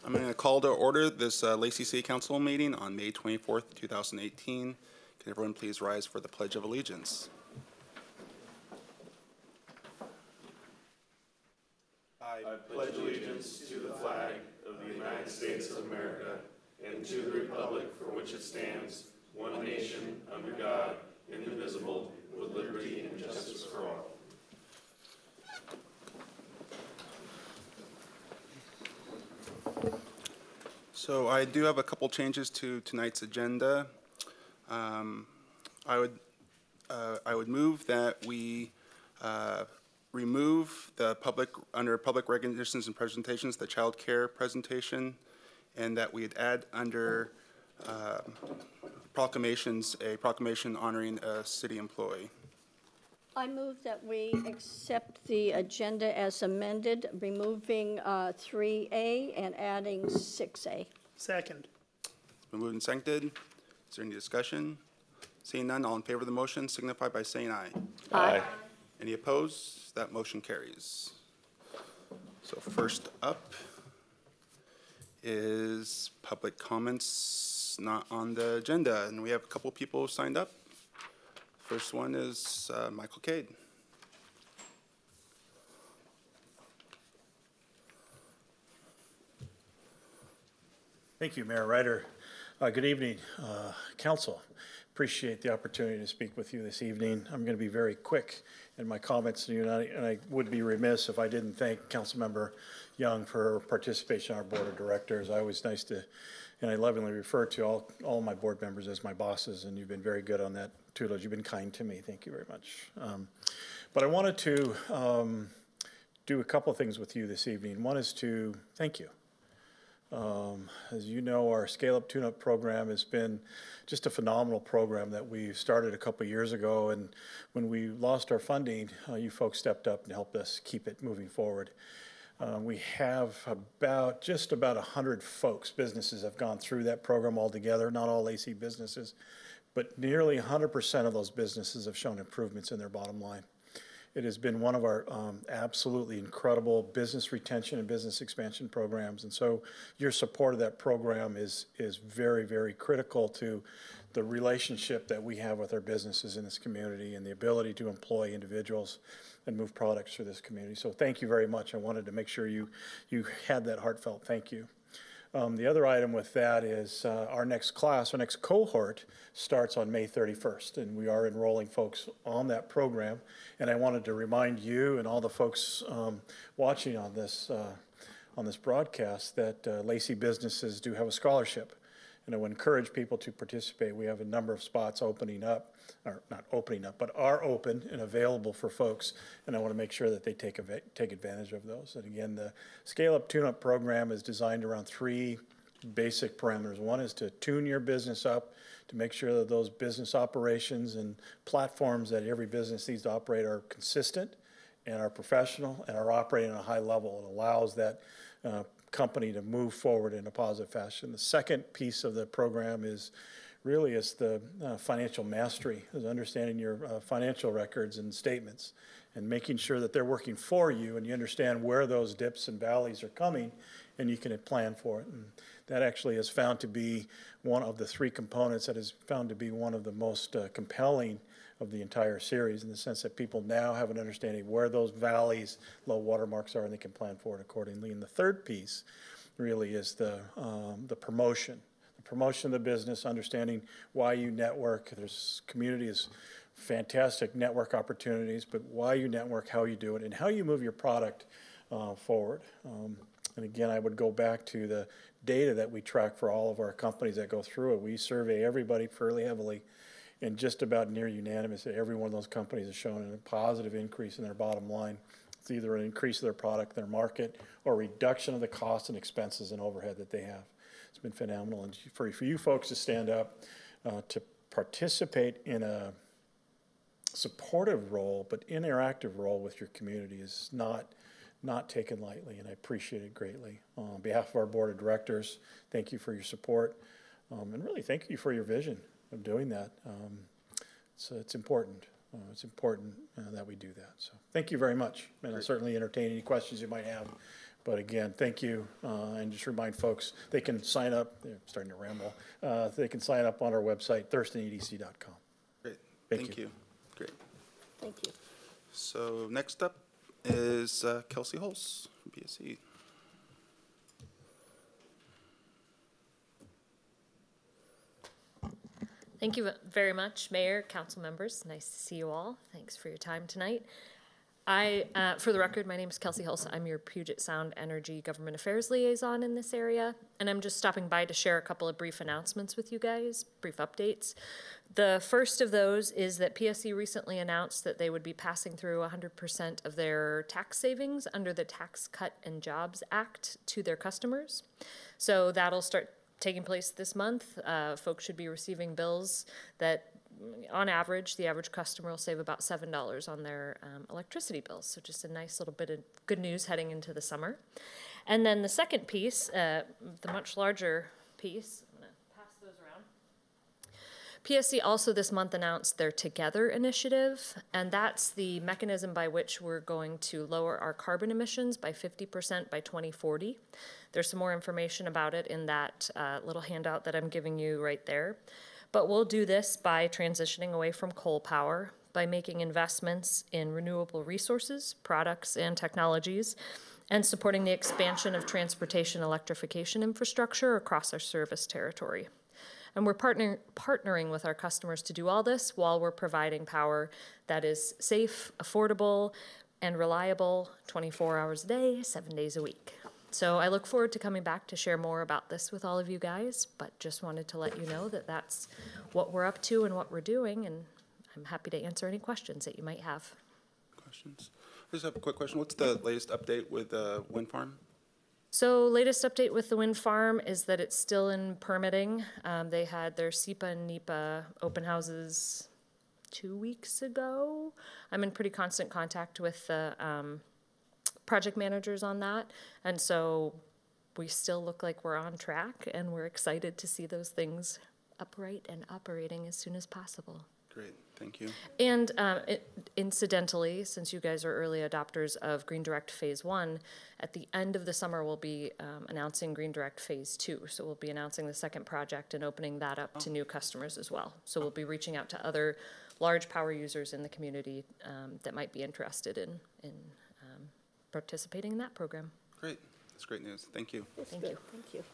I'm going to call to order this Lacey City Council meeting on May 24th, 2018. Can everyone please rise for the Pledge of Allegiance? I pledge allegiance to the flag of the United States of America and to the republic for which it stands, one nation, under God, indivisible, with liberty and justice for all. So I do have a couple changes to tonight's agenda. I would move that we remove the under public recognitions and presentations, the child care presentation, and that we'd add under proclamations, a proclamation honoring a city employee. I move that we accept the agenda as amended, removing 3A and adding 6A. Second. It's been moved and seconded. Is there any discussion? Seeing none, all in favor of the motion signify by saying aye. Aye. Any opposed? That motion carries. So first up is public comments not on the agenda, and we have a couple people signed up. First one is Michael Cade. Thank you, Mayor Ryder. Good evening, Council. Appreciate the opportunity to speak with you this evening. I'm going to be very quick in my comments to you, and I would be remiss if I didn't thank Councilmember Young for her participation on our Board of Directors. I always nice to, and I lovingly refer to all my board members as my bosses, and you've been very good on that tutelage. You've been kind to me. Thank you very much. But I wanted to do a couple of things with you this evening. One is to thank you. As you know, our Scale Up Tune-Up program has been just a phenomenal program that we started a couple of years ago, and when we lost our funding, you folks stepped up and helped us keep it moving forward. We have just about 100 folks, businesses have gone through that program altogether, not all Lacey businesses, but nearly 100% of those businesses have shown improvements in their bottom line. It has been one of our absolutely incredible business retention and business expansion programs. And so your support of that program is very, very critical to the relationship that we have with our businesses in this community and the ability to employ individuals and move products through this community. So thank you very much. I wanted to make sure you had that heartfelt thank you. The other item with that is our next class, our next cohort starts on May 31st, and we are enrolling folks on that program. And I wanted to remind you and all the folks watching on this broadcast that Lacey businesses do have a scholarship, and I would encourage people to participate. We have a number of spots opening up, or not opening up, but are open and available for folks, and I want to make sure that they take advantage of those. And again, the Scale Up Tune-Up program is designed around three basic parameters. One is to tune your business up to make sure that those business operations and platforms that every business needs to operate are consistent and are professional and are operating at a high level. It allows that company to move forward in a positive fashion. The second piece of the program is really the financial mastery, is understanding your financial records and statements and making sure that they're working for you and you understand where those dips and valleys are coming and you can plan for it. And that actually is found to be one of the three components that is found to be one of the most compelling of the entire series, in the sense that people now have an understanding where those valleys, low water marks are, and they can plan for it accordingly. And the third piece really is the promotion. The promotion of the business, understanding why you network. There's community is fantastic network opportunities, but why you network, how you do it, and how you move your product forward. And again, I would go back to the data that we track for all of our companies that go through it. We survey everybody fairly heavily, and just about near unanimous that every one of those companies has shown a positive increase in their bottom line. It's either an increase of their product, their market, or reduction of the costs and expenses and overhead that they have. It's been phenomenal. And for you folks to stand up to participate in a supportive role but interactive role with your community is not taken lightly, and I appreciate it greatly. On behalf of our board of directors, thank you for your support, and really thank you for your vision of doing that. So it's important. It's important that we do that. So thank you very much, and I'll certainly entertain any questions you might have But again, thank you, and just remind folks, they can sign up, I'm starting to ramble, they can sign up on our website, thurstonedc.com. Great, Thank thank you. you. Great. Thank you. So next up is Kelsey Hulse from BSC. Thank you very much, Mayor, council members. Nice to see you all. Thanks for your time tonight. For the record, my name is Kelsey Hulse. I'm your Puget Sound Energy Government Affairs Liaison in this area, and I'm just stopping by to share a couple of brief announcements with you guys, brief updates. The first of those is that PSC recently announced that they would be passing through 100% of their tax savings under the Tax Cut and Jobs Act to their customers. So that'll start taking place this month. Folks should be receiving bills that, on average, the average customer will save about $7 on their electricity bills. So just a nice little bit of good news heading into the summer. And then the second piece, the much larger piece, I'm going to pass those around. PSC also this month announced their Together initiative, and that's the mechanism by which we're going to lower our carbon emissions by 50% by 2040. There's some more information about it in that little handout that I'm giving you right there. But we'll do this by transitioning away from coal power, by making investments in renewable resources, products, and technologies, and supporting the expansion of transportation electrification infrastructure across our service territory. And we're partnering with our customers to do all this while we're providing power that is safe, affordable, and reliable 24 hours a day, 7 days a week. So I look forward to coming back to share more about this with all of you guys, but just wanted to let you know that that's what we're up to and what we're doing, and I'm happy to answer any questions that you might have. Questions? I just have a quick question. What's the latest update with the wind farm? So latest update with the wind farm is that it's still in permitting. They had their SEPA and NEPA open houses 2 weeks ago. I'm in pretty constant contact with the project managers on that, and so we still look like we're on track, and we're excited to see those things upright and operating as soon as possible. Great, thank you. And incidentally, since you guys are early adopters of Green Direct Phase 1, at the end of the summer we'll be announcing Green Direct Phase 2. So we'll be announcing the second project and opening that up to new customers as well. So we'll be reaching out to other large power users in the community that might be interested in participating in that program. Great, that's great news. Thank you. Thank you. Thank you.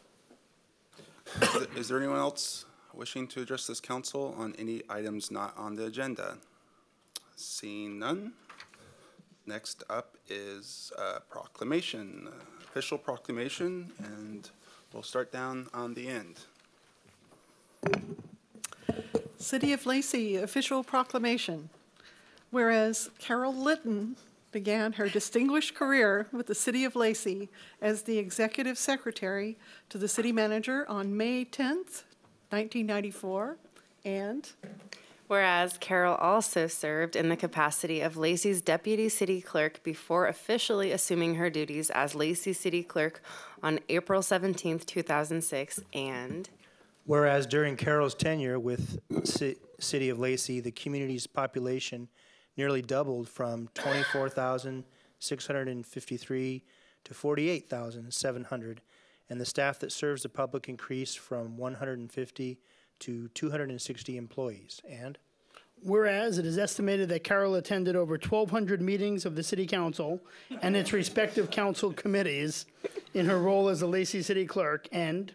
Is there anyone else wishing to address this council on any items not on the agenda? Seeing none. Next up is proclamation, official proclamation, and we'll start down on the end. City of Lacey official proclamation. Whereas Carol Litton began her distinguished career with the City of Lacey as the Executive Secretary to the City Manager on May 10th, 1994, and whereas Carol also served in the capacity of Lacey's Deputy City Clerk before officially assuming her duties as Lacey City Clerk on April 17th, 2006, and whereas during Carol's tenure with City of Lacey, the community's population nearly doubled from 24,653 to 48,700, and the staff that serves the public increased from 150 to 260 employees. And whereas it is estimated that Carol attended over 1,200 meetings of the City Council and its respective council committees in her role as the Lacey City Clerk, and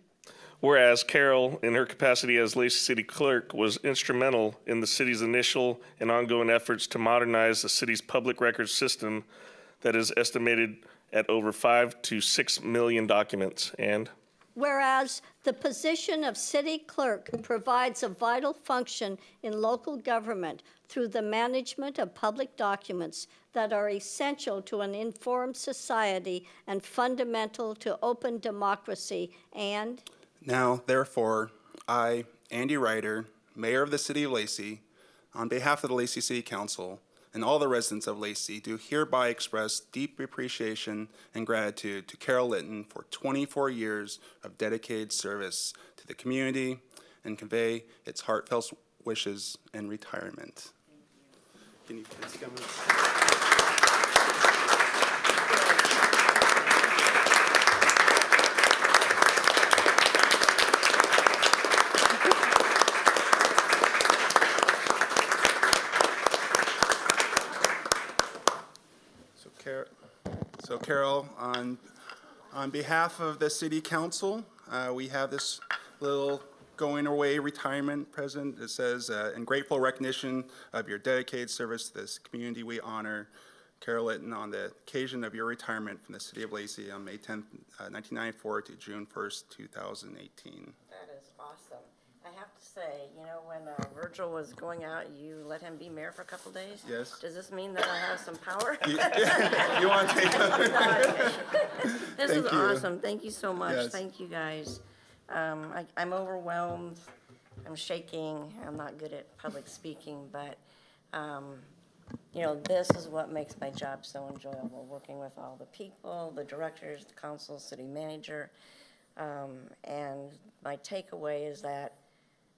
whereas Carol, in her capacity as Lacey City Clerk, was instrumental in the city's initial and ongoing efforts to modernize the city's public records system that is estimated at over 5 to 6 million documents. And whereas the position of city clerk provides a vital function in local government through the management of public documents that are essential to an informed society and fundamental to open democracy, and now, therefore, I, Andy Ryder, Mayor of the City of Lacey, on behalf of the Lacey City Council and all the residents of Lacey, do hereby express deep appreciation and gratitude to Carol Litton for 24 years of dedicated service to the community and convey its heartfelt wishes in retirement. Can you please come Carol. On behalf of the City Council, we have this little going away retirement present. It says, in grateful recognition of your dedicated service to this community, we honor Carol Litton on the occasion of your retirement from the City of Lacey on May 10th, 1994 to June 1st, 2018. That is awesome. I have to say, you know, when Virgil was going out, you let him be mayor for a couple days? Yes. Does this mean that I have some power? You want to take that? This is Thank you. awesome. Thank you so much. Yes. Thank you, guys. I'm overwhelmed. I'm shaking. I'm not good at public speaking, but, you know, this is what makes my job so enjoyable, working with all the people, the directors, the council, city manager. And my takeaway is that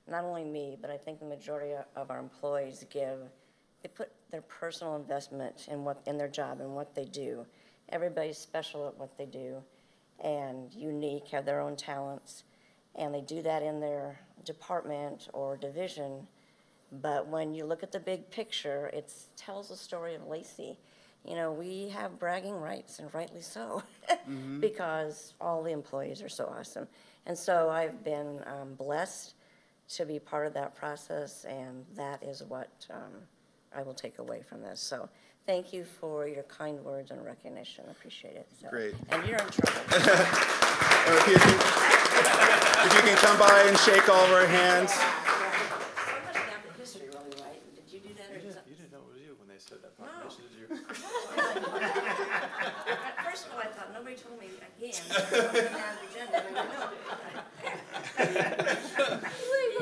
not only me, but I think the majority of our employees they put their personal investment in their job and what they do. Everybody's special at what they do and unique, have their own talents, and they do that in their department or division. But when you look at the big picture, it tells the story of Lacey. You know, we have bragging rights, and rightly so, because all the employees are so awesome. And so I've been blessed to be part of that process, and that is what I will take away from this. So thank you for your kind words and recognition. I appreciate it. So, Great. And you're in trouble. If you can come by and shake all of our hands. Somebody got the history really right. Did you do that? Or You didn't know it was you when they said that proclamation, did you? First of all, I thought nobody told me again.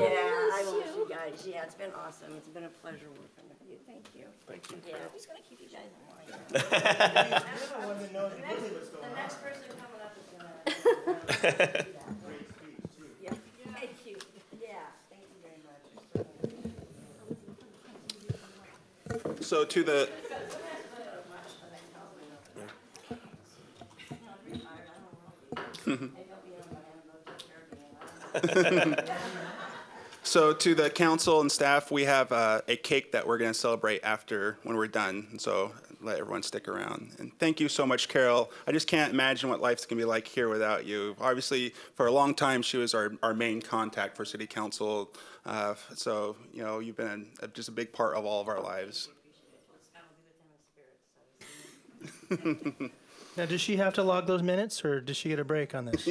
Yeah, I love you guys. Yeah, it's been awesome. It's been a pleasure working with you. Thank you. Thank you. Yeah, who's gonna keep you guys in line? The next person coming up is gonna. Yeah, thank you. Yeah, thank you very much. So to the So to the council and staff, we have a cake that we're going to celebrate after when we're done. And so let everyone stick around. And thank you so much, Carol. I just can't imagine what life's going to be like here without you. Obviously, for a long time, she was our main contact for City Council. So, you know, you've been just a big part of all of our lives. Now, does she have to log those minutes, or does she get a break on this?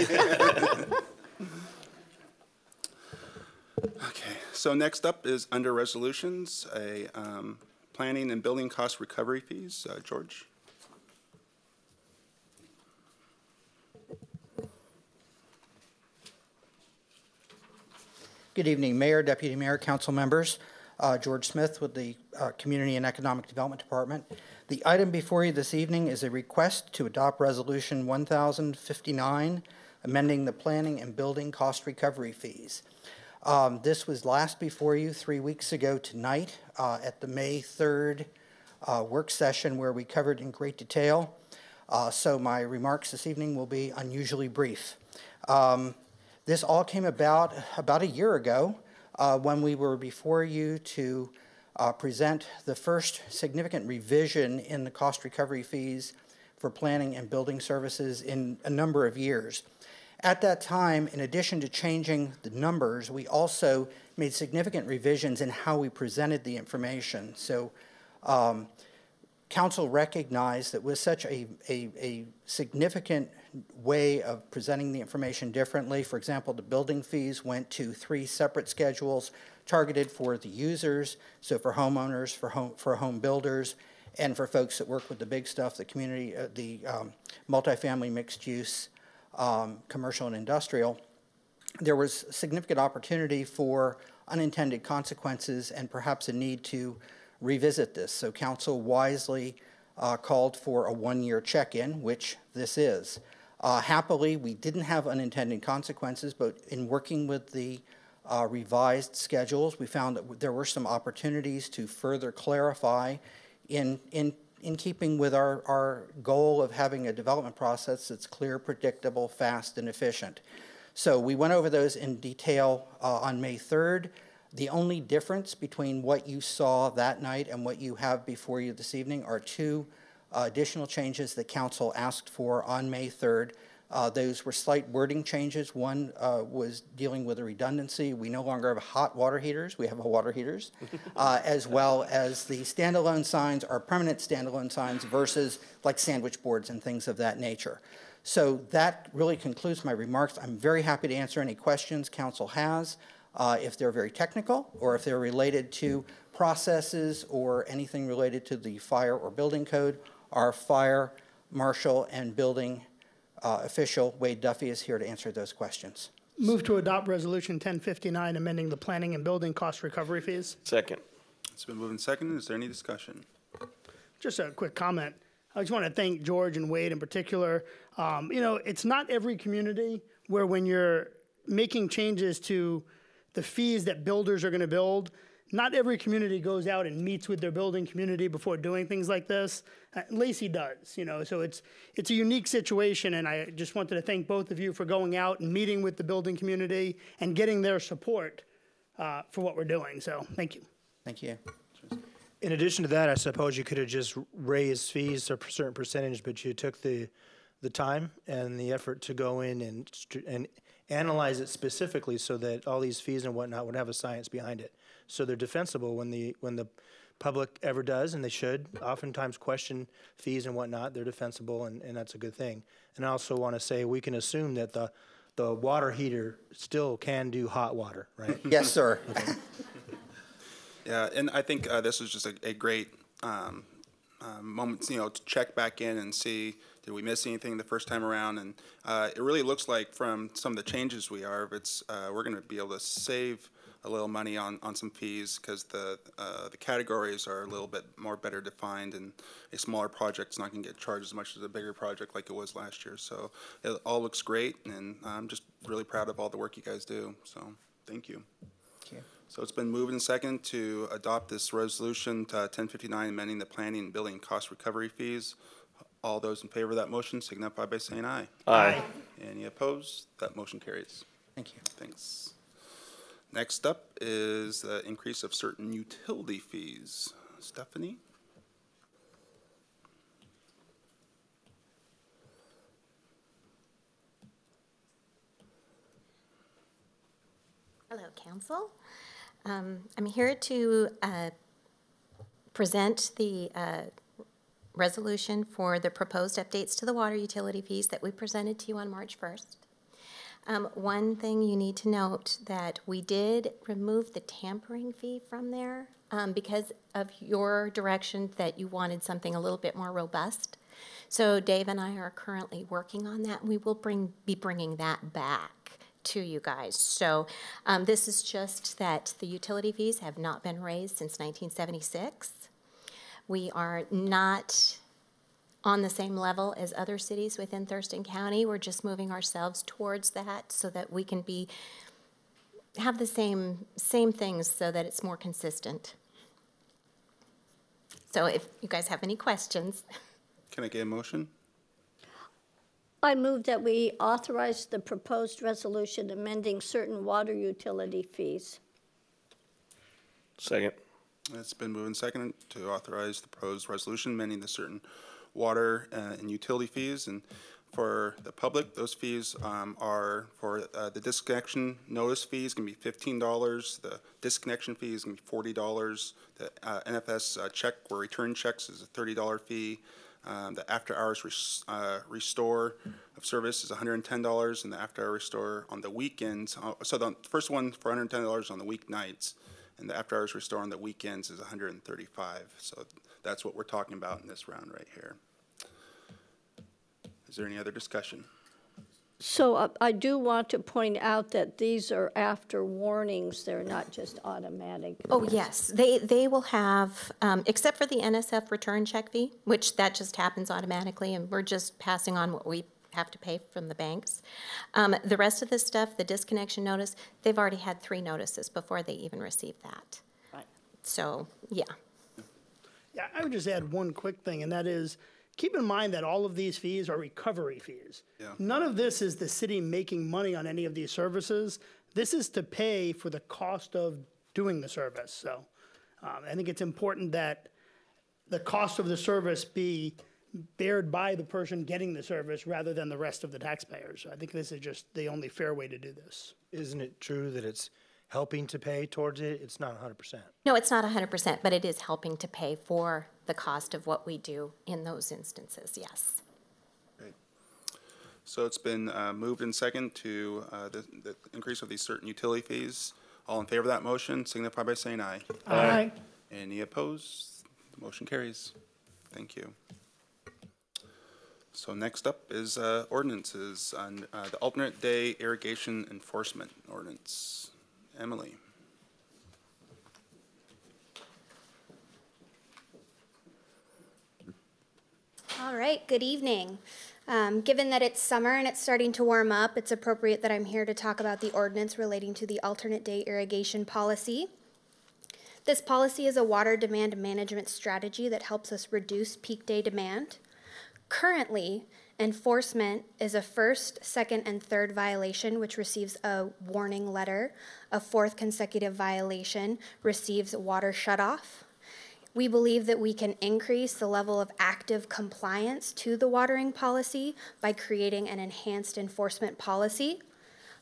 Okay, so next up is under resolutions, planning and building cost recovery fees. George? Good evening, Mayor, Deputy Mayor, Council members. George Smith with the Community and Economic Development Department. The item before you this evening is a request to adopt Resolution 1059, amending the planning and building cost recovery fees. This was last before you 3 weeks ago tonight at the May 3rd work session where we covered in great detail. So my remarks this evening will be unusually brief. This all came about a year ago when we were before you to present the first significant revision in the cost recovery fees for planning and building services in a number of years. At that time, in addition to changing the numbers, we also made significant revisions in how we presented the information. So Council recognized that with such a significant way of presenting the information differently, for example, the building fees went to 3 separate schedules targeted for the users, so for homeowners, for home builders, and for folks that work with the big stuff, the community, the multifamily mixed use, commercial and industrial. There was significant opportunity for unintended consequences and perhaps a need to revisit this. So Council wisely called for a 1-year check-in, which this is. Happily, we didn't have unintended consequences, but in working with the revised schedules, we found that there were some opportunities to further clarify in keeping with our goal of having a development process that's clear, predictable, fast, and efficient. So we went over those in detail on May 3rd. The only difference between what you saw that night and what you have before you this evening are 2 additional changes that council asked for on May 3rd. Those were slight wording changes. One was dealing with a redundancy. We no longer have hot water heaters. We have water heaters, as well as the standalone signs are permanent standalone signs versus like sandwich boards and things of that nature. So that really concludes my remarks. I'm very happy to answer any questions council has, if they're very technical or if they're related to processes or anything related to the fire or building code. Our fire marshal and building official, Wade Duffy, is here to answer those questions. Move to adopt Resolution 1059, amending the planning and building cost recovery fees. Second. It's been moved and seconded. Is there any discussion? Just a quick comment. I just want to thank George and Wade in particular. You know, it's not every community where when you're making changes to the fees that builders are going to build, not every community goes out and meets with their building community before doing things like this. Lacey does, you know, so it's a unique situation, and I just wanted to thank both of you for going out and meeting with the building community and getting their support for what we're doing. So thank you. Thank you. In addition to that, I suppose you could have just raised fees a certain percentage, but you took the time and the effort to go in and analyze it specifically so that all these fees and whatnot would have a science behind it. So they're defensible when the public ever does, and they should oftentimes question fees and whatnot. They're defensible, and that's a good thing. And I also want to say we can assume that the water heater still can do hot water, right? Yes, sir. Okay. Yeah, and I think this is just a great moment, you know, to check back in and see, did we miss anything the first time around? And it really looks like from some of the changes we're going to be able to save a little money on some fees because the categories are a little bit more better defined, and a smaller project's not going to get charged as much as a bigger project like it was last year. So it all looks great, and I'm just really proud of all the work you guys do. So thank you. Thank you. So it's been moved and seconded to adopt this resolution 1059, amending the planning and building cost recovery fees. All those in favor of that motion signify by saying aye. Aye. Any opposed? That motion carries. Thank you. Thanks. Next up is the increase of certain utility fees. Stephanie? Hello, Council. I'm here to present the resolution for the proposed updates to the water utility fees that we presented to you on March 1st. One thing you need to note that we did remove the tampering fee from there because of your direction that you wanted something a little bit more robust. So Dave and I are currently working on that, and we will be bringing that back to you guys. So this is just that the utility fees have not been raised since 1976. We are not on the same level as other cities within Thurston County. We're just moving ourselves towards that so that we can have the same things so that it's more consistent. So if you guys have any questions. Can I get a motion? I move that we authorize the proposed resolution amending certain water utility fees. Second. It's been moved and seconded to authorize the proposed resolution amending the certain water and utility fees. And for the public, those fees are for the disconnection notice fee is going to be $15. The disconnection fee is going to be $40. The NFS check or return checks is a $30 fee. The after-hours restore of service is $110, and the after-hour restore on the weekends. So the first one for $110 on the weeknights, and the after-hours restore on the weekends is $135. So that's what we're talking about in this round right here. Is there any other discussion? So I do want to point out that these are after warnings. They're not just automatic. Oh, yes. They will have, except for the NSF return check fee, which that just happens automatically, and we're just passing on what we have to pay from the banks. The rest of the stuff, the disconnection notice, they've already had 3 notices before they even received that. Right. So, yeah. Yeah, I would just add one quick thing, and that is, keep in mind that all of these fees are recovery fees. Yeah. None of this is the city making money on any of these services. This is to pay for the cost of doing the service. So I think it's important that the cost of the service be bared by the person getting the service rather than the rest of the taxpayers. I think this is just the only fair way to do this. Isn't it true that it's helping to pay towards it? It's not 100%. No, it's not 100%, but it is helping to pay for the cost of what we do in those instances, yes. Great. So it's been moved and second to the increase of these certain utility fees. All in favor of that motion signify by saying aye. Aye. Any opposed? The motion carries. Thank you. So next up is ordinances on the alternate day irrigation enforcement ordinance. Emily. All right, good evening. Given that it's summer and it's starting to warm up, it's appropriate that I'm here to talk about the ordinance relating to the alternate day irrigation policy. This policy is a water demand management strategy that helps us reduce peak day demand. Currently, enforcement is a first, second, and third violation, which receives a warning letter. A fourth consecutive violation receives water shutoff. We believe that we can increase the level of active compliance to the watering policy by creating an enhanced enforcement policy.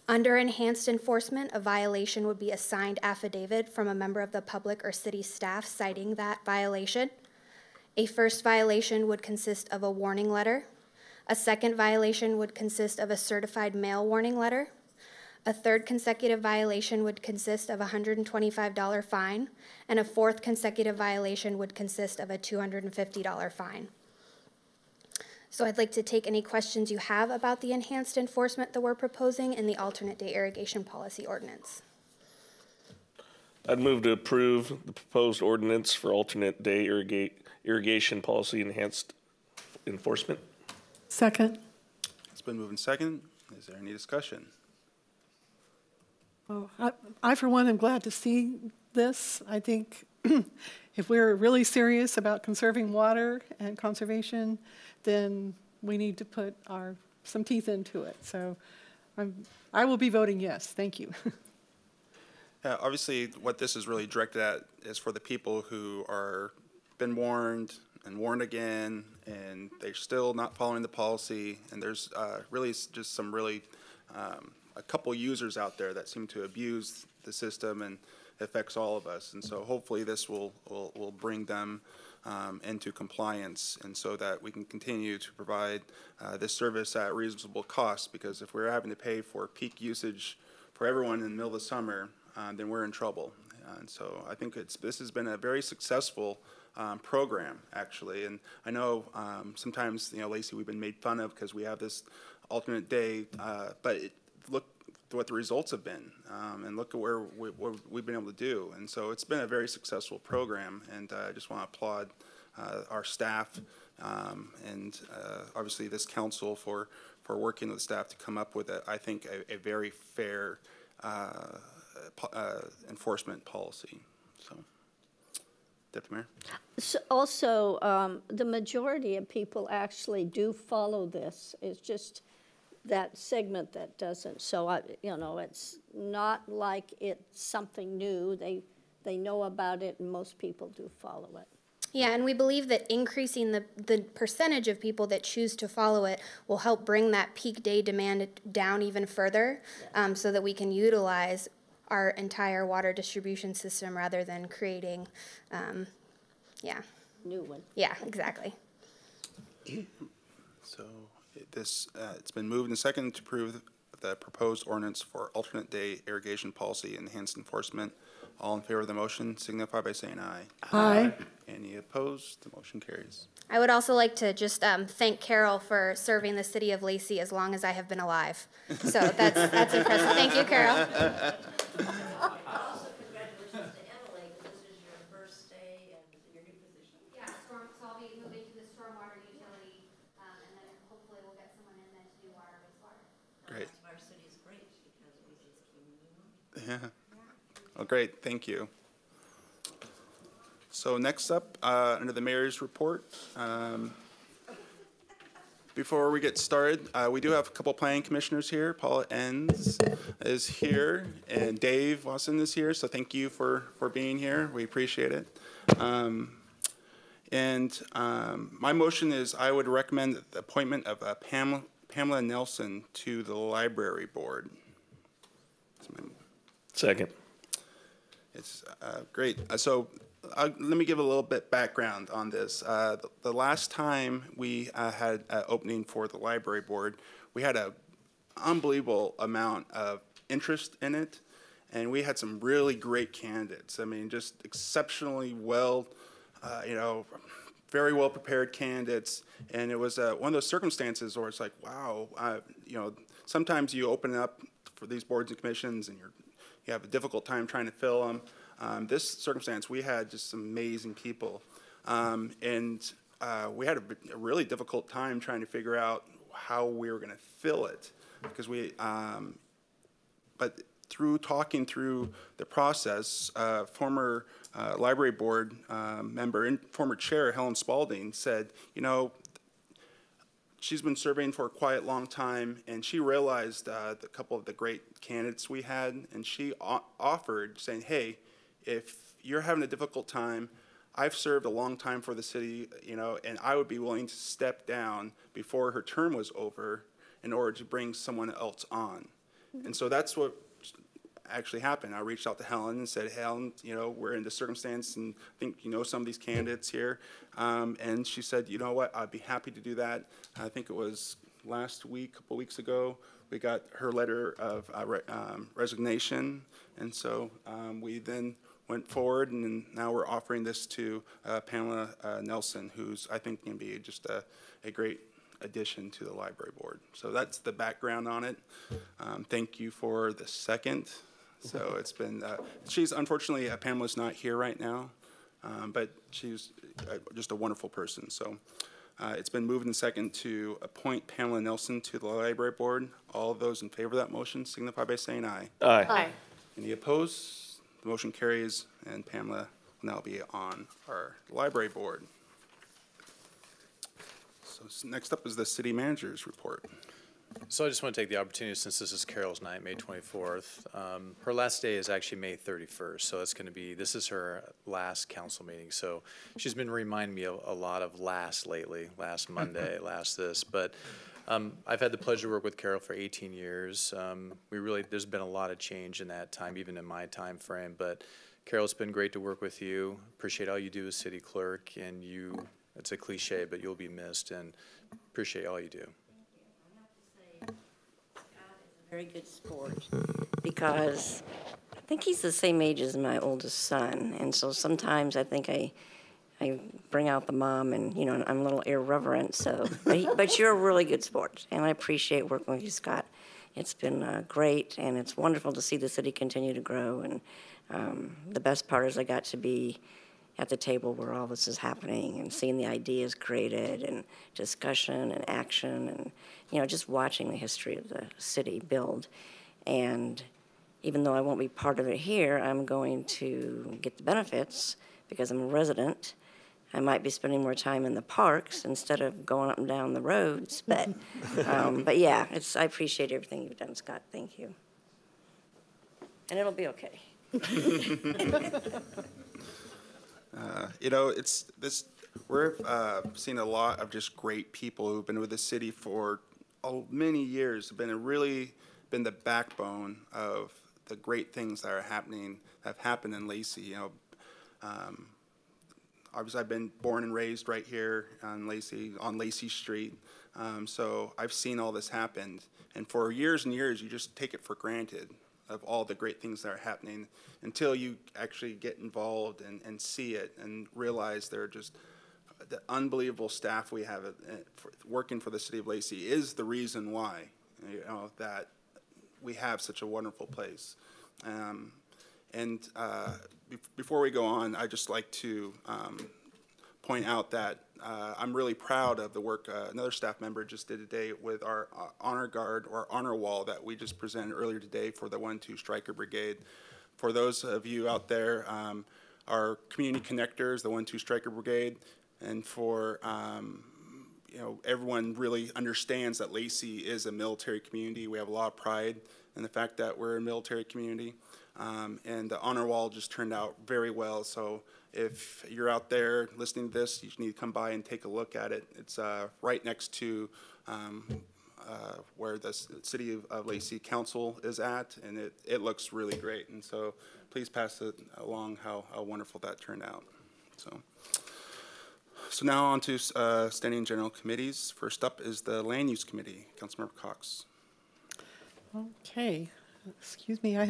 Under enhanced enforcement, a violation would be a signed affidavit from a member of the public or city staff citing that violation. A first violation would consist of a warning letter. A second violation would consist of a certified mail warning letter. A third consecutive violation would consist of a $125 fine, and a fourth consecutive violation would consist of a $250 fine. So I'd like to take any questions you have about the enhanced enforcement that we're proposing in the alternate day irrigation policy ordinance. I'd move to approve the proposed ordinance for alternate day irrigation policy enhanced enforcement. Second. It's been moved and second. Is there any discussion? Oh, I, for one, am glad to see this. I think if we're really serious about conserving water and conservation, then we need to put some teeth into it. So I will be voting yes. Thank you. Obviously, what this is really directed at is for the people who are been warned and warned again, and they're still not following the policy. And there's really just some really a couple users out there that seem to abuse the system, and it affects all of us. And so hopefully this will bring them into compliance, and so that we can continue to provide this service at reasonable cost, because if we're having to pay for peak usage for everyone in the middle of the summer, then we're in trouble. And so I think this has been a very successful program, actually. And I know sometimes, Lacey, we've been made fun of because we have this alternate day, but look what the results have been, and look at what we've been able to do. And so it's been a very successful program, and I just want to applaud our staff and obviously this council for working with staff to come up with, I think, a very fair enforcement policy. So, Deputy Mayor. So also, the majority of people actually do follow this. It's just that segment that doesn't. So, it's not like it's something new. They know about it, and most people do follow it. Yeah, and we believe that increasing the percentage of people that choose to follow it will help bring that peak day demand down even further, so that we can utilize our entire water distribution system rather than creating, New one. Yeah, exactly. So it's been moved and seconded to approve the proposed ordinance for alternate day irrigation policy enhanced enforcement. All in favor of the motion signify by saying aye. Aye. Any opposed? The motion carries. I would also like to just thank Carol for serving the city of Lacey as long as I have been alive. So that's impressive. Thank you, Carol. Also, congratulations to Emily, because this is your first day and your new position. Yeah, so I'll be moving to the stormwater utility, and then hopefully we'll get someone in then to do water wastewater. Great. That's why our city is great, because Lacey's community. Yeah. Well, great. Thank you. So next up, under the mayor's report, before we get started, we do have a couple planning commissioners here. Paula Enns is here, and Dave Wasson is here. So thank you for being here. We appreciate it. And my motion is I would recommend the appointment of Pamela Nelson to the library board. Second. It's great. So let me give a little bit background on this. The last time we had an opening for the library board, we had an unbelievable amount of interest in it, and we had some really great candidates. I mean, just exceptionally well, very well prepared candidates. And it was one of those circumstances where it's like, wow, sometimes you open up for these boards and commissions and you have a difficult time trying to fill them. This circumstance, we had just some amazing people. And we had a really difficult time trying to figure out how we were going to fill it. Because but through talking through the process, former library board member and former chair, Helen Spalding, said, she's been serving for quite a long time, and she realized a couple of the great candidates we had, and she offered, saying, hey, if you're having a difficult time, I've served a long time for the city, and I would be willing to step down before her term was over in order to bring someone else on. And so that's what actually happened. I reached out to Helen and said, Helen, we're in this circumstance, and I think you know some of these candidates here. And she said, you know what, I'd be happy to do that. I think it was last week, a couple weeks ago, we got her letter of resignation. And so we then went forward, and now we're offering this to Pamela Nelson, who's, I think, going to be just a great addition to the library board. So that's the background on it. Thank you for the second. So it's been, she's unfortunately, Pamela's not here right now, but she's just a wonderful person. So it's been moved and second to appoint Pamela Nelson to the library board. All of those in favor of that motion signify by saying aye. Aye. Aye. Any opposed? The motion carries, and Pamela will now be on our library board. So next up is the city manager's report. So I just want to take the opportunity, since this is Carol's night, May 24th. Her last day is actually May 31st, so it's going to be, this is her last council meeting. So she's been reminding me a lot of last lately, last Monday, last this. But I've had the pleasure to work with Carol for 18 years. There's been a lot of change in that time, even in my time frame. But Carol, it's been great to work with you. Appreciate all you do as city clerk, and it's a cliche, but you'll be missed, and appreciate all you do. Very good sport, because I think he's the same age as my oldest son, and so sometimes I think I bring out the mom, and I'm a little irreverent. So, but you're a really good sport, and I appreciate working with you, Scott. It's been great, and it's wonderful to see the city continue to grow. And the best part is I got to be at the table where all this is happening and seeing the ideas created and discussion and action and, just watching the history of the city build. And even though I won't be part of it here, I'm going to get the benefits because I'm a resident. I might be spending more time in the parks instead of going up and down the roads. But, but yeah, I appreciate everything you've done, Scott. Thank you. And it'll be okay. We're seeing a lot of just great people who've been with the city for many years, have been the backbone of the great things that have happened in Lacey. Obviously I've been born and raised right here on Lacey Street. So I've seen all this happen, and for years and years you just take it for granted of all the great things that are happening until you actually get involved and see it and realize they're just the unbelievable staff we have working for the city of Lacey is the reason why that we have such a wonderful place. Before we go on, I'd just like to point out that I'm really proud of the work another staff member just did today with our honor guard or honor wall that we just presented earlier today for the 1-2 Striker Brigade. For those of you out there, our community connectors, the 1-2 Striker Brigade, and for everyone really understands that Lacey is a military community. We have a lot of pride in the fact that we're a military community. And the honor wall just turned out very well. So if you're out there listening to this, you need to come by and take a look at it. It's right next to where the City of Lacey Council is at, and it looks really great. And so please pass it along how wonderful that turned out. So now on to standing general committees. First up is the Land Use Committee. Councilmember Cox. Okay, excuse me, I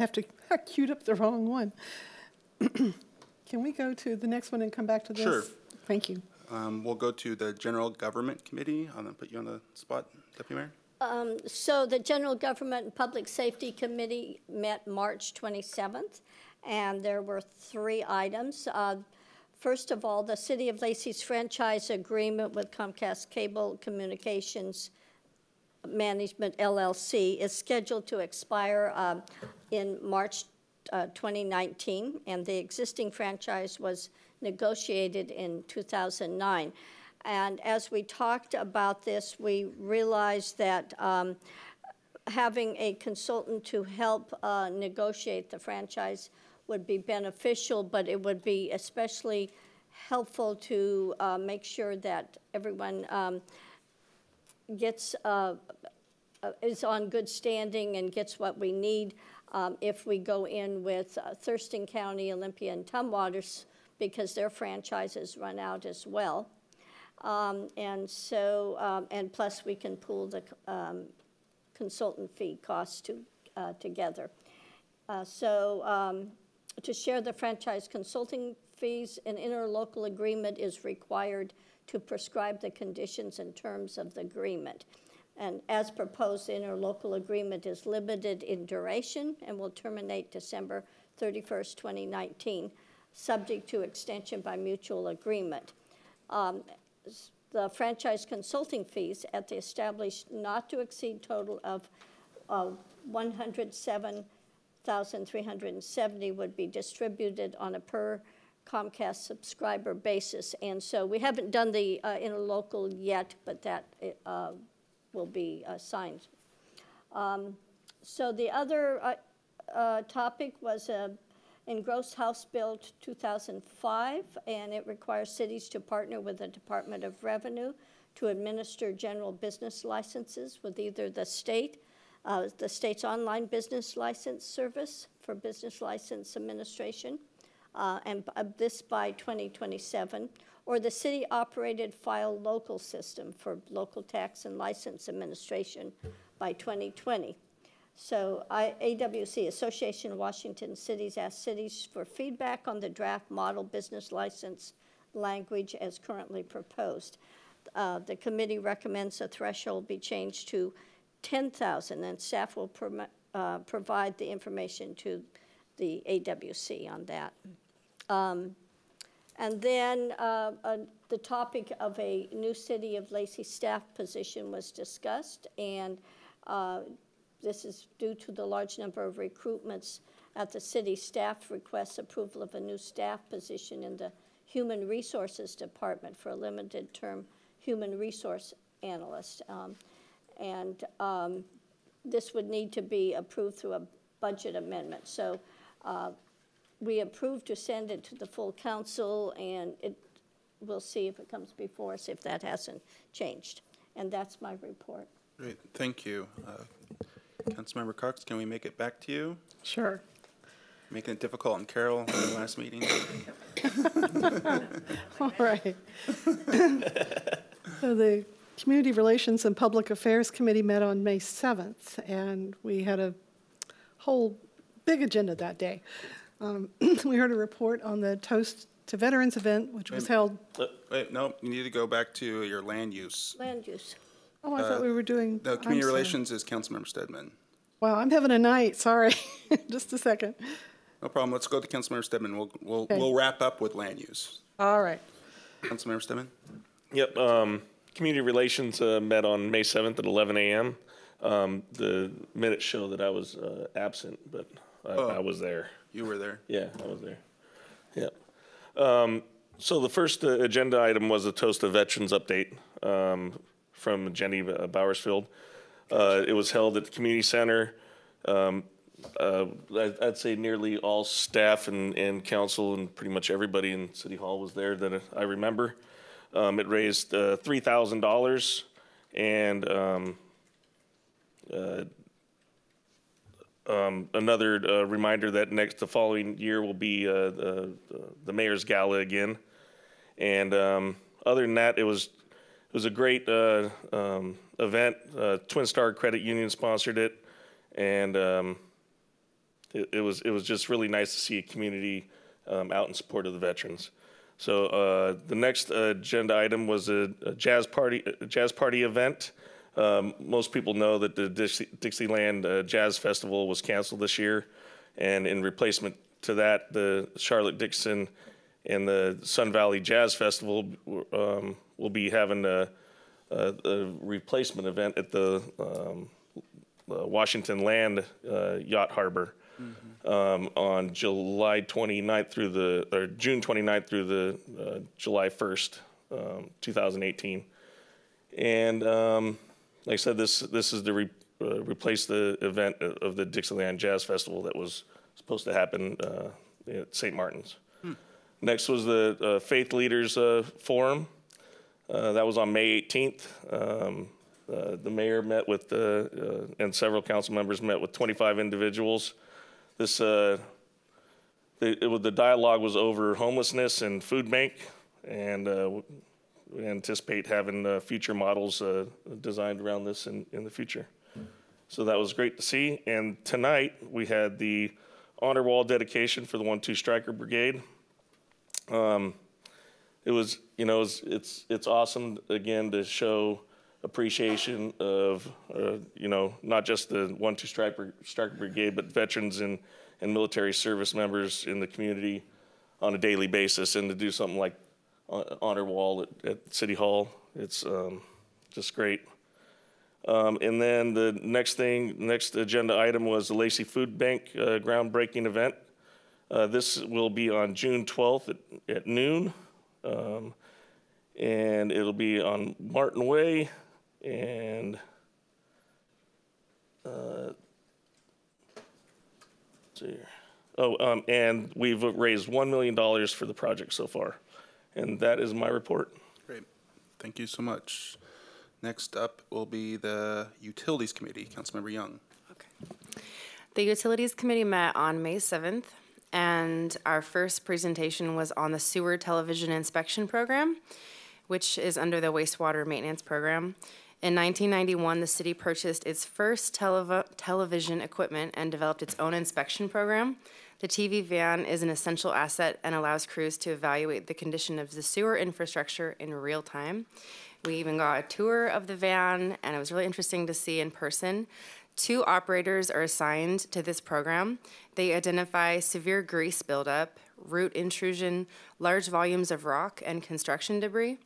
queued up the wrong one. Can we go to the next one and come back to this? Sure. Thank you. We'll go to the General Government Committee. I'm going to put you on the spot, Deputy Mayor. So the General Government and Public Safety Committee met March 27th, and there were 3 items. First of all, the City of Lacey's franchise agreement with Comcast Cable Communications Management LLC is scheduled to expire in March 2019, and the existing franchise was negotiated in 2009. And as we talked about this, we realized that having a consultant to help negotiate the franchise would be beneficial, but it would be especially helpful to make sure that everyone gets is on good standing and gets what we need if we go in with Thurston County, Olympia, and Tumwaters, because their franchises run out as well. And plus we can pool the consultant fee costs together. To share the franchise consulting fees, an interlocal agreement is required to prescribe the conditions and terms of the agreement. And as proposed, the interlocal agreement is limited in duration and will terminate December 31st, 2019, subject to extension by mutual agreement. The franchise consulting fees at the established not to exceed total of $107,370 would be distributed on a per Comcast subscriber basis. And so we haven't done the interlocal yet, but that will be signed. So the other topic was engrossed House Bill 2005, and it requires cities to partner with the Department of Revenue to administer general business licenses with either the state's online business license service for business license administration, and this by 2027, or the city-operated file local system for local tax and license administration by 2020. So AWC, Association of Washington Cities, asked cities for feedback on the draft model business license language as currently proposed. The committee recommends the threshold be changed to 10,000, and staff will provide the information to the AWC on that. And then the topic of a new City of Lacey staff position was discussed, and this is due to the large number of recruitments at the city. Staff requests approval of a new staff position in the Human Resources Department for a limited term human resource analyst. This would need to be approved through a budget amendment. So we approved to send it to the full council, and we'll see if it comes before us if that hasn't changed. And that's my report. Great, thank you. Councilmember Cox, can we make it back to you? Sure. Making it difficult on Carol in the last meeting. All right. So the Community Relations and Public Affairs Committee met on May 7th, and we had a whole big agenda that day. We heard a report on the Toast to Veterans event, which was held. Wait, no, you need to go back to your land use. Land use. Oh, I thought we were doing. No, Community Relations is Councilmember Stedman. Wow, I'm having a night. Sorry. Just a second. No problem. Let's go to Councilmember Stedman. We'll wrap up with land use. All right. Councilmember Stedman. Yep. Community Relations met on May 7th at 11 a.m. The minutes show that I was absent, but I was there. You were there. Yeah, I was there. Yep. So the first agenda item was a Toast of Veterans update from Jenny Bowersfield. It was held at the community center. I'd say nearly all staff and council and pretty much everybody in City Hall was there that I remember. It raised $3,000, and another reminder that the following year will be the Mayor's Gala again. And other than that, it was a great event. Twin Star Credit Union sponsored it, and it was just really nice to see a community out in support of the veterans. So the next agenda item was a jazz party event. Most people know that the Dixieland Jazz Festival was canceled this year, and in replacement to that, the Charlotte Dixon and the Sun Valley Jazz Festival will be having a replacement event at the Washington Land Yacht Harbor on July 29th through June 29th through the July 1st, 2018. And like I said, this is to replace the event of the Dixieland Jazz Festival that was supposed to happen at St. Martin's. Next was the Faith Leaders Forum. That was on May 18th. The mayor met with, and several council members met with 25 individuals. The dialogue was over homelessness and food bank, and we anticipate having future models designed around this in the future. So that was great to see. And tonight we had the honor wall dedication for the 1-2 Stryker Brigade. It's awesome again to show appreciation of not just the 1-2 Stryker Brigade, but veterans and military service members in the community on a daily basis, and to do something like honor wall at City Hall. It's just great. And then the next agenda item was the Lacey Food Bank groundbreaking event. This will be on June 12th at noon. And it'll be on Martin Way, and and we've raised $1 million for the project so far. And that is my report. Great. Thank you so much. Next up will be the Utilities Committee. Councilmember Young. Okay. The Utilities Committee met on May 7th, and our first presentation was on the Sewer Television Inspection Program, which is under the Wastewater Maintenance Program. In 1991, the city purchased its first television equipment and developed its own inspection program. The TV van is an essential asset and allows crews to evaluate the condition of the sewer infrastructure in real time. We even got a tour of the van, and it was really interesting to see in person. 2 operators are assigned to this program. They identify severe grease buildup, root intrusion, large volumes of rock and construction debris,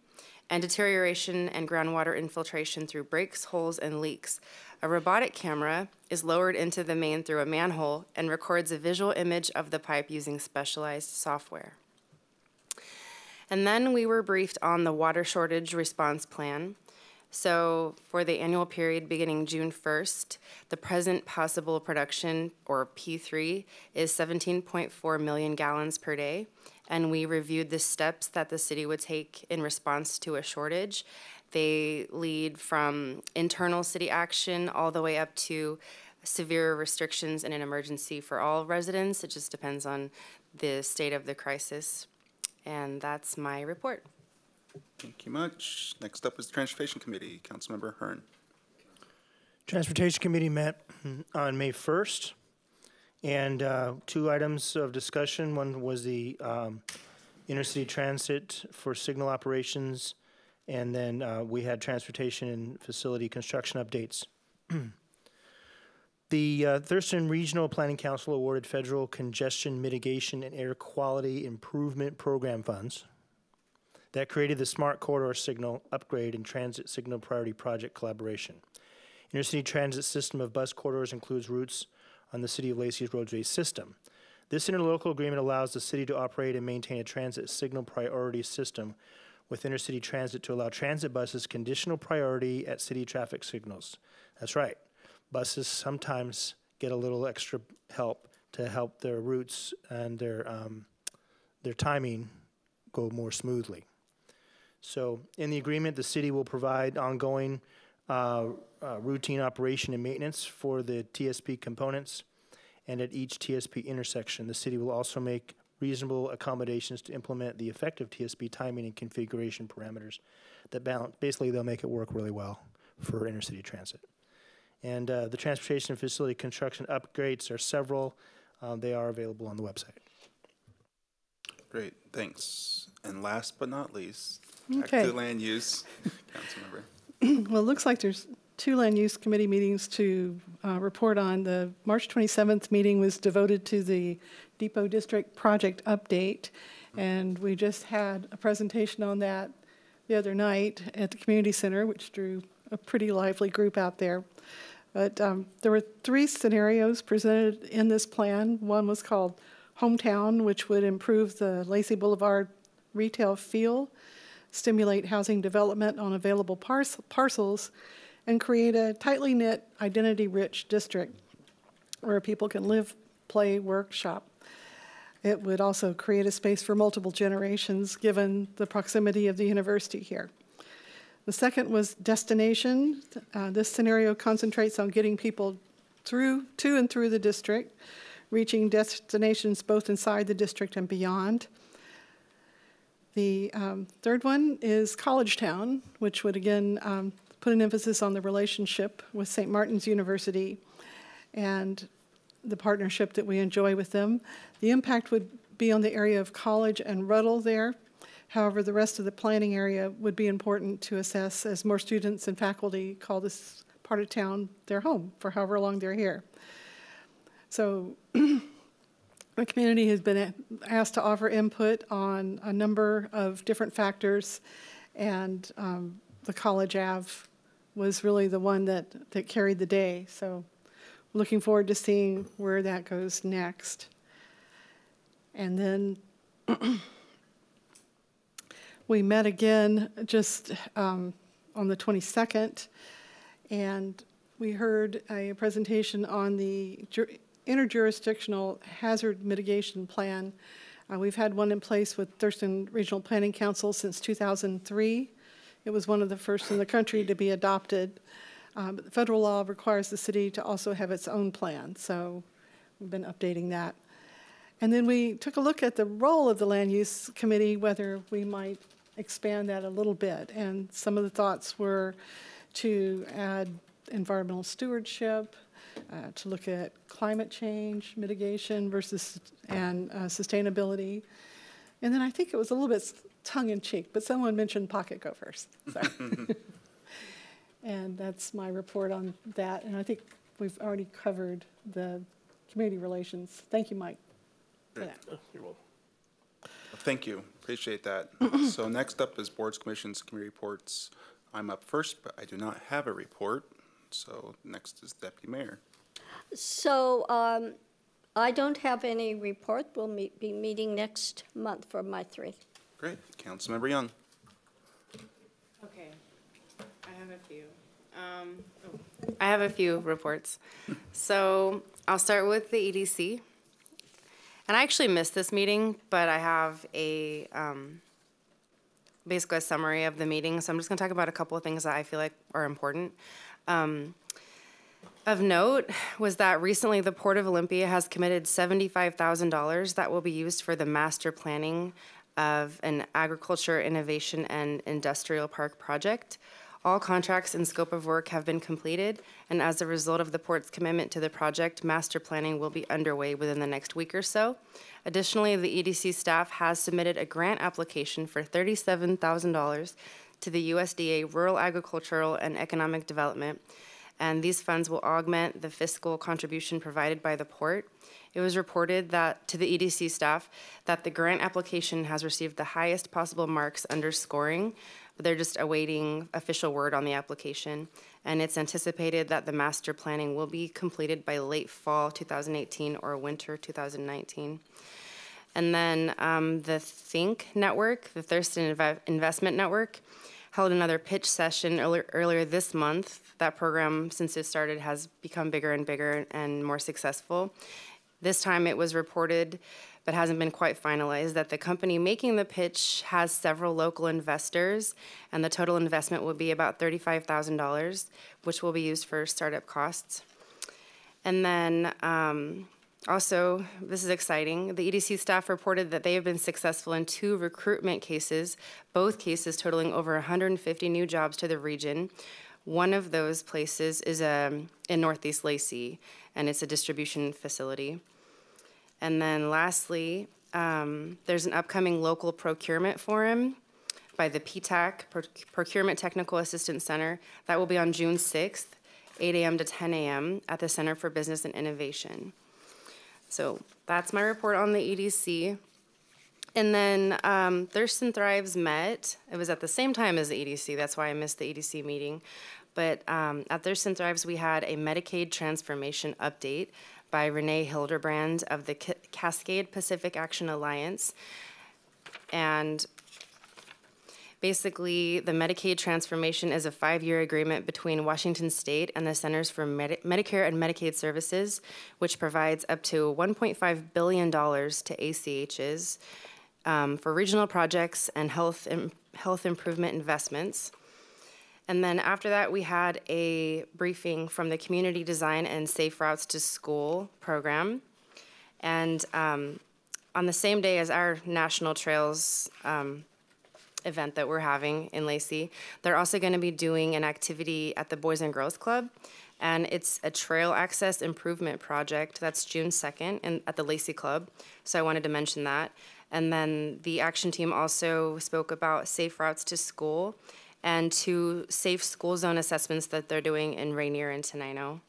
and deterioration and groundwater infiltration through breaks, holes, and leaks. A robotic camera is lowered into the main through a manhole and records a visual image of the pipe using specialized software. And then we were briefed on the water shortage response plan. So for the annual period beginning June 1st, the present possible production, or P3, is 17.4 million gallons per day. And we reviewed the steps that the city would take in response to a shortage. They lead from internal city action all the way up to severe restrictions in an emergency for all residents. It just depends on the state of the crisis. And that's my report. Thank you much. Next up is the Transportation Committee. Councilmember Hearn. Transportation Committee met on May 1st, and 2 items of discussion. One was the intercity transit for signal operations, and then we had transportation and facility construction updates. The Thurston Regional Planning Council awarded federal congestion mitigation and air quality improvement program funds that created the Smart Corridor Signal Upgrade and Transit Signal Priority Project collaboration. Intercity transit system of bus corridors includes routes on the City of Lacey's roadway system. This interlocal agreement allows the city to operate and maintain a transit signal priority system with intercity transit to allow transit buses conditional priority at city traffic signals. That's right. Buses sometimes get a little extra help to help their routes and their timing go more smoothly. So in the agreement, the city will provide ongoing routine operation and maintenance for the TSP components, and at each TSP intersection, the city will also make reasonable accommodations to implement the effective TSP timing and configuration parameters that balance. Basically, they'll make it work really well for intercity transit. And the transportation facility construction upgrades are several. They are available on the website. Great, thanks. And last but not least, back Okay. to land use, Councilmember. Well, it looks like there's 2 land use committee meetings to report on. The March 27th meeting was devoted to the Depot District project update, and we just had a presentation on that the other night at the community center, which drew a pretty lively group out there. But there were 3 scenarios presented in this plan. One was called Hometown, which would improve the Lacey Boulevard retail feel, stimulate housing development on available parcels, and create a tightly knit, identity-rich district where people can live, play, work, shop. It would also create a space for multiple generations given the proximity of the university here. The second was Destination. This scenario concentrates on getting people to and through the district, reaching destinations both inside the district and beyond. The third one is College Town, which would again put an emphasis on the relationship with St. Martin's University and the partnership that we enjoy with them. The impact would be on the area of College and Ruddle there. However, the rest of the planning area would be important to assess as more students and faculty call this part of town their home for however long they're here. So the community has been asked to offer input on a number of different factors, and the College Ave was really the one that carried the day. So looking forward to seeing where that goes next. And then we met again just on the 22nd, and we heard a presentation on the interjurisdictional hazard mitigation plan. We've had one in place with Thurston Regional Planning Council since 2003. It was one of the first in the country to be adopted. But the federal law requires the city to also have its own plan, so we've been updating that. And then we took a look at the role of the Land Use Committee, whether we might expand that a little bit. And some of the thoughts were to add environmental stewardship, to look at climate change mitigation versus sustainability. And then I think it was a little bit tongue-in-cheek, but someone mentioned pocket gophers. So. And that's my report on that. And I think we've already covered the community relations. Thank you, Mike, for that. You're welcome. Thank you. Appreciate that. So next up is boards, commissions, committee reports. I'm up first, but I do not have a report. So next is Deputy Mayor. So I don't have any report. We'll be meeting next month for my 3. Great. Councilmember Young. Okay, I have a few. I have a few reports. So I'll start with the EDC. And I actually missed this meeting, but I have a basically a summary of the meeting. So I'm just going to talk about a couple of things that I feel like are important. Of note was that recently the Port of Olympia has committed $75,000 that will be used for the master planning of an agriculture, innovation, and industrial park project. All contracts and scope of work have been completed, and as a result of the port's commitment to the project, master planning will be underway within the next week or so. Additionally, the EDC staff has submitted a grant application for $37,000 to the USDA Rural Agricultural and Economic Development, and these funds will augment the fiscal contribution provided by the port. It was reported that to the EDC staff that the grant application has received the highest possible marks under scoring, but they're just awaiting official word on the application. And it's anticipated that the master planning will be completed by late fall 2018 or winter 2019. And then the THINK network, the Thurston Investment Network, held another pitch session earlier this month. That program, since it started, has become bigger and bigger and more successful. This time it was reported, but hasn't been quite finalized, that the company making the pitch has several local investors, and the total investment will be about $35,000, which will be used for startup costs. And then also, this is exciting, the EDC staff reported that they have been successful in 2 recruitment cases, both cases totaling over 150 new jobs to the region. One of those places is in Northeast Lacey, and it's a distribution facility. And then lastly, there's an upcoming local procurement forum by the PTAC, Procurement Technical Assistance Center. That will be on June 6th, 8 a.m. to 10 a.m. at the Center for Business and Innovation. So that's my report on the EDC. And then Thirst and Thrives met. It was at the same time as the EDC. That's why I missed the EDC meeting. But at Thirst and Thrives, we had a Medicaid transformation update by Renee Hildebrand of the Cascade Pacific Action Alliance. And basically, the Medicaid transformation is a 5-year agreement between Washington State and the Centers for Medicare and Medicaid Services, which provides up to $1.5 billion to ACHs for regional projects and health improvement investments. And then after that, we had a briefing from the Community Design and Safe Routes to School program. And on the same day as our National Trails event that we're having in Lacey, they're also going to be doing an activity at the Boys and Girls Club. And it's a trail access improvement project. That's June 2nd at the Lacey Club. So I wanted to mention that. And then the action team also spoke about safe routes to school and 2 safe school zone assessments that they're doing in Rainier and Tenino.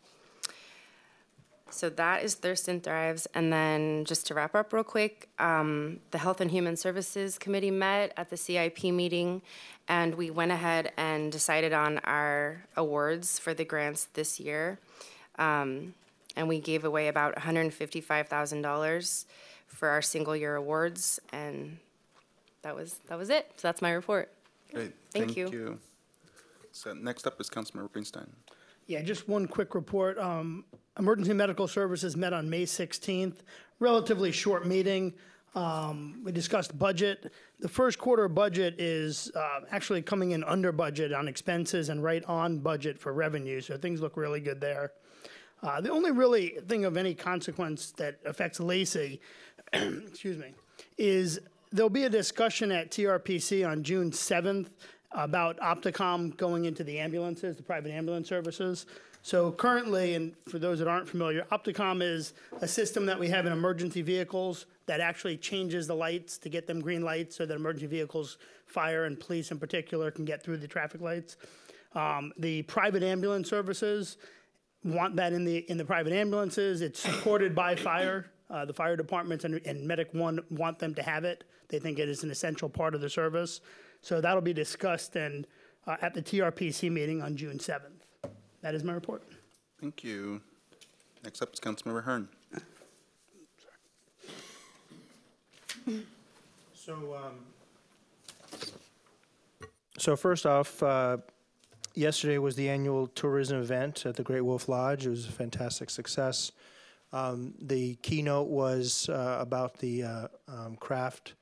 So that is Thirst and Thrives. And then just to wrap up real quick, the Health and Human Services Committee met at the CIP meeting, and we went ahead and decided on our awards for the grants this year. And we gave away about $155,000 for our single year awards, and that was it. So that's my report. Great, Thank you. So next up is Councilmember Greenstein. Yeah, just one quick report. Emergency Medical Services met on May 16th, relatively short meeting. We discussed budget. The first quarter budget is actually coming in under budget on expenses and right on budget for revenue, so things look really good there. The only really thing of any consequence that affects Lacey, excuse me, is there'll be a discussion at TRPC on June 7th about Opticom going into the ambulances, the private ambulance services. So currently, and for those that aren't familiar, Opticom is a system that we have in emergency vehicles that actually changes the lights to get them green lights so that emergency vehicles, fire and police in particular, can get through the traffic lights. The private ambulance services want that in the private ambulances. It's supported by fire. The fire departments and Medic One want them to have it. They think it is an essential part of the service. So that'll be discussed and at the TRPC meeting on June 7th. That is my report. Thank you. Next up is Councilmember Hearn. So first off, yesterday was the annual tourism event at the Great Wolf Lodge. It was a fantastic success. The keynote was about the craft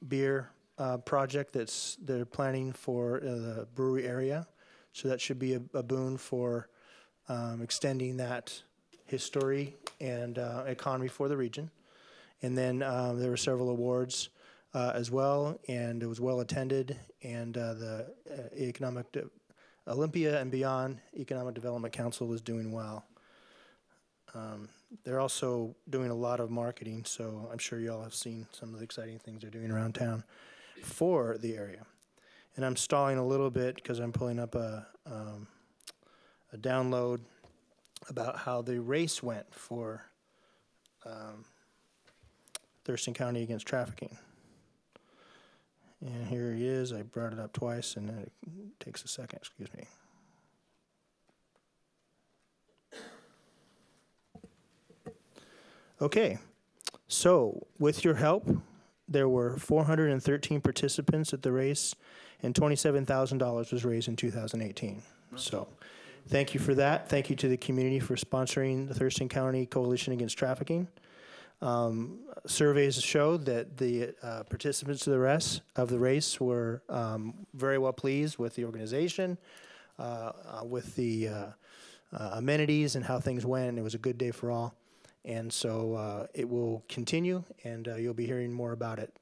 beer project they're planning for the brewery area. So that should be a boon for extending that history and economy for the region. And then there were several awards as well, and it was well attended. And the Olympia and Beyond Economic Development Council is doing well. They're also doing a lot of marketing, so I'm sure you all have seen some of the exciting things they're doing around town for the area. And I'm stalling a little bit because I'm pulling up a download about how the race went for Thurston County against trafficking. And here he is. I brought it up twice, and it takes a second. Excuse me. Okay, so with your help, there were 413 participants at the race, and $27,000 was raised in 2018. So thank you for that. Thank you to the community for sponsoring the Thurston County Coalition Against Trafficking. Surveys showed that the participants of the race were very well pleased with the organization, with the amenities and how things went. It was a good day for all. And so it will continue, and you'll be hearing more about it.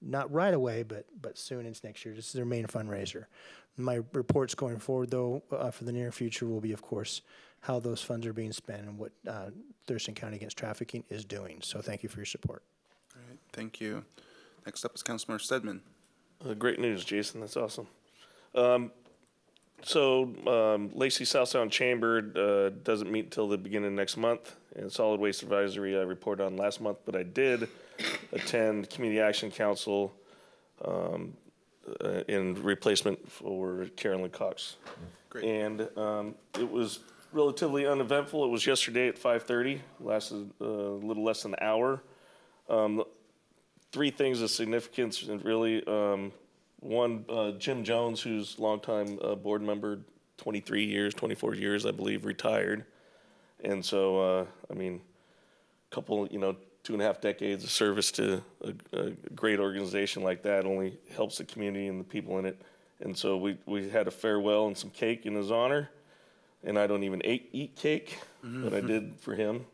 Not right away, but soon into next year. This is their main fundraiser. My reports going forward, though, for the near future will be, of course, how those funds are being spent and what Thurston County Against Trafficking is doing. So thank you for your support. All right, thank you. Next up is Councilmember Stedman. Great news, Jason. That's awesome. Lacey South Sound Chamber doesn't meet until the beginning of next month. And Solid Waste Advisory I reported on last month, but I did attend Community Action Council in replacement for Carolyn Cox. Great. And it was relatively uneventful. It was yesterday at 5:30, lasted a little less than an hour. Three things of significance, and really, one, Jim Jones, who's longtime board member, 23 years, 24 years, I believe, retired. And so, I mean, a couple, 2.5 decades of service to a great organization like that only helps the community and the people in it. And so we had a farewell and some cake in his honor. And I don't even eat cake, but I did for him.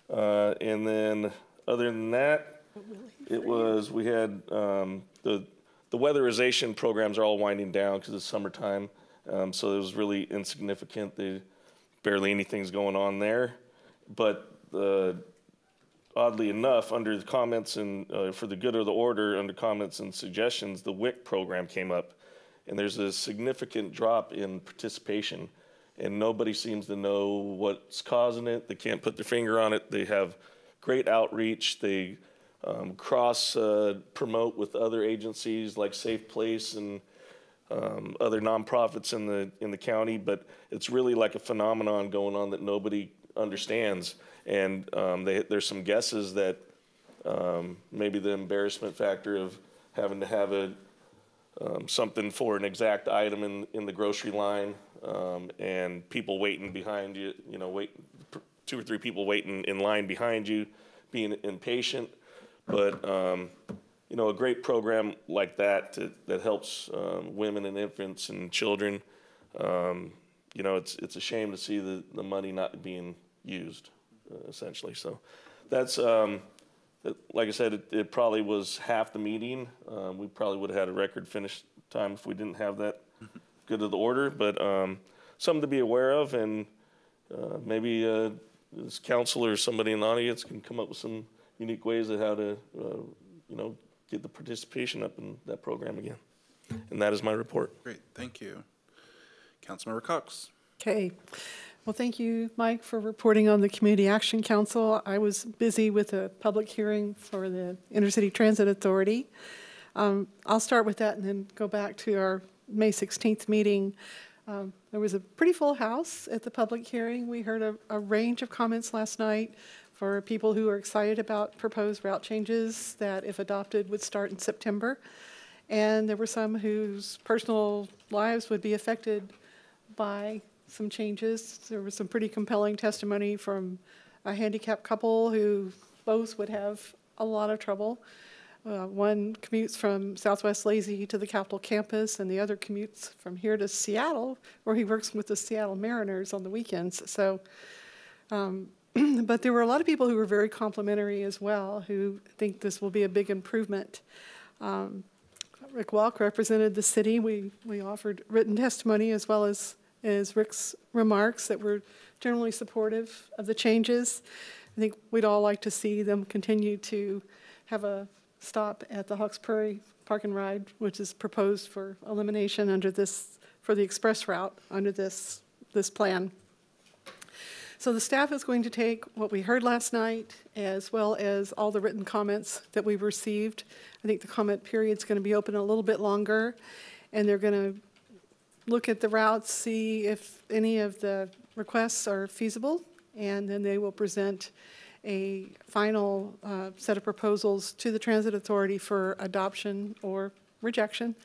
And then other than that, we had the weatherization programs are all winding down because it's summertime. So it was really insignificant. Barely anything's going on there. But oddly enough, under the comments and for the good of the order, under comments and suggestions, the WIC program came up. And there's a significant drop in participation. And nobody seems to know what's causing it. They can't put their finger on it. They have great outreach. They cross-promote with other agencies like Safe Place and other nonprofits in the county. But it's really like a phenomenon going on that nobody understands. And there's some guesses that maybe the embarrassment factor of having to have something for an exact item in the grocery line. And people waiting behind you, 2 or 3 people waiting in line behind you, being impatient. But, a great program like that helps women and infants and children, it's a shame to see the money not being used, essentially. So that's, like I said, it probably was half the meeting. We probably would have had a record finish time if we didn't have that. Good of the order, but something to be aware of, and maybe this council or somebody in the audience can come up with some unique ways of how to, get the participation up in that program again. And that is my report. Great, thank you. Councilmember Cox. Okay. Well, thank you, Mike, for reporting on the Community Action Council. I was busy with a public hearing for the Intercity Transit Authority. I'll start with that and then go back to our May 16th meeting. There was a pretty full house at the public hearing. We heard a range of comments last night for people who are excited about proposed route changes that, if adopted, would start in September. And there were some whose personal lives would be affected by some changes. There was some pretty compelling testimony from a handicapped couple who both would have a lot of trouble. One commutes from Southwest Lacey to the Capitol campus, and the other commutes from here to Seattle, where he works with the Seattle Mariners on the weekends. So, but there were a lot of people who were very complimentary as well, who think this will be a big improvement. Rick Walk represented the city. We offered written testimony as well as Rick's remarks that were generally supportive of the changes. I think we'd all like to see them continue to have a stop at the Hawks Prairie Park and Ride, which is proposed for elimination under this, for the express route under this plan. So the staff is going to take what we heard last night as well as all the written comments that we've received. I think the comment period is going to be open a little bit longer, and they're going to look at the routes, see if any of the requests are feasible, and then they will present a final set of proposals to the Transit Authority for adoption or rejection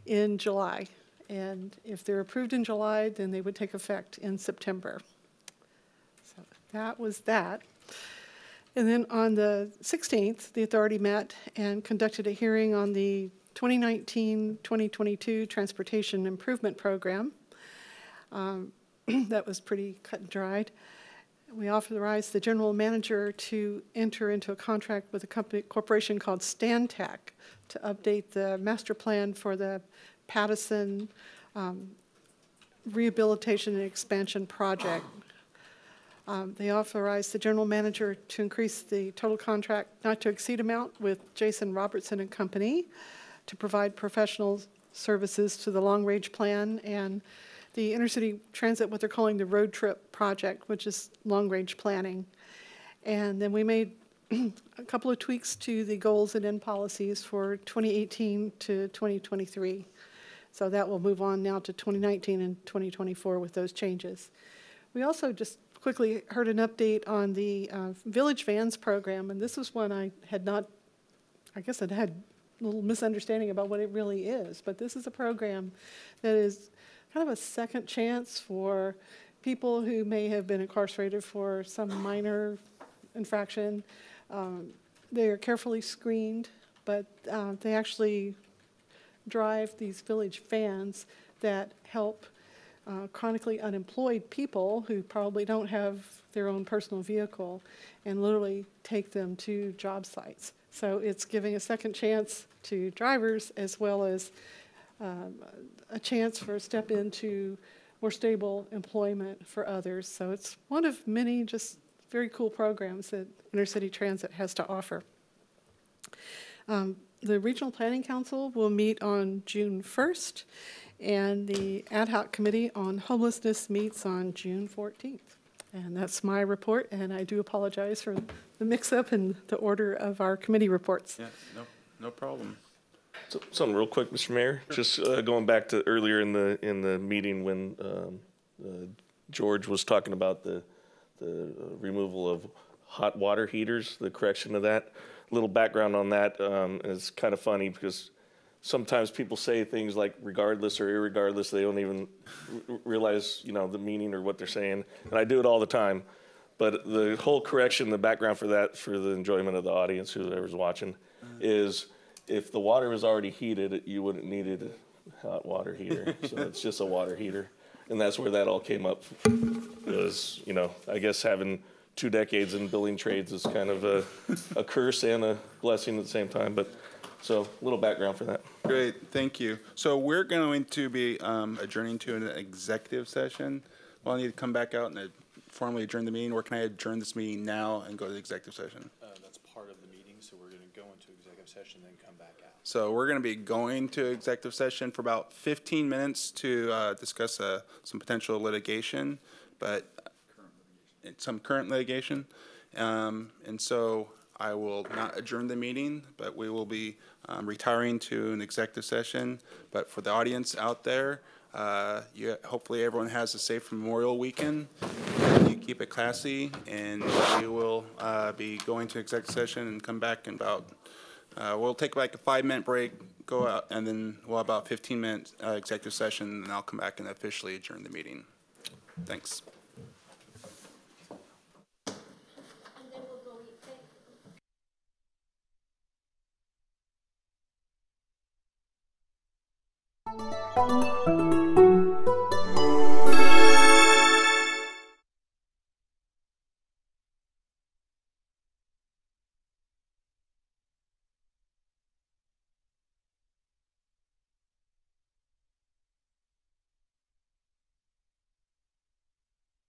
in July. And if they're approved in July, then they would take effect in September. So that was that. And then on the 16th, the authority met and conducted a hearing on the 2019-2022 Transportation Improvement Program. That was pretty cut and dried. We authorized the general manager to enter into a contract with a corporation called Stantec to update the master plan for the Pattison Rehabilitation and Expansion Project. They authorized the general manager to increase the total contract not to exceed amount with Jason Robertson and Company to provide professional services to the long-range plan and the intercity transit, what they're calling the road trip project, which is long-range planning. And then we made a couple of tweaks to the goals and end policies for 2018 to 2023. So that will move on now to 2019 and 2024 with those changes. We also just quickly heard an update on the Village Vans program, and this was one I had not, I guess I'd had a little misunderstanding about what it really is, but this is a program that is kind of a second chance for people who may have been incarcerated for some minor infraction. They are carefully screened, but they actually drive these village vans that help chronically unemployed people who probably don't have their own personal vehicle and literally take them to job sites. So it's giving a second chance to drivers as well as a chance for a step into more stable employment for others. So it's one of many just very cool programs that Intercity Transit has to offer. The Regional Planning Council will meet on June 1st, and the Ad Hoc Committee on Homelessness meets on June 14th. And that's my report, and I do apologize for the mix-up in the order of our committee reports. Yeah, no problem. So, something real quick, Mr. Mayor. Sure. Just going back to earlier in the meeting when George was talking about the removal of hot water heaters, the correction of that. A little background on that is kind of funny because sometimes people say things like regardless or irregardless. They don't even realize, you know, the meaning or what they're saying. And I do it all the time. But the whole correction, the background for that, for the enjoyment of the audience, whoever's watching, is if the water was already heated, you wouldn't need a hot water heater. So it's just a water heater. And that's where that all came up. Was, you know, I guess having 2 decades in building trades is kind of a curse and a blessing at the same time. But so a little background for that. Great, thank you. So we're going to be adjourning to an executive session. Well, I need to come back out and formally adjourn the meeting, or can I adjourn this meeting now and go to the executive session? That's part of the meeting, so we're going to go into executive session and then come back out. So we're going to be going to executive session for about 15 minutes to discuss some potential litigation, but some current litigation. And so I will not adjourn the meeting, but we will be retiring to an executive session. But for the audience out there, hopefully everyone has a safe Memorial weekend. You keep it classy, and we will be going to executive session and come back in about, we'll take like a 5-minute break, go out, and then we'll have about 15-minute executive session, and I'll come back and officially adjourn the meeting. Thanks. Thank you.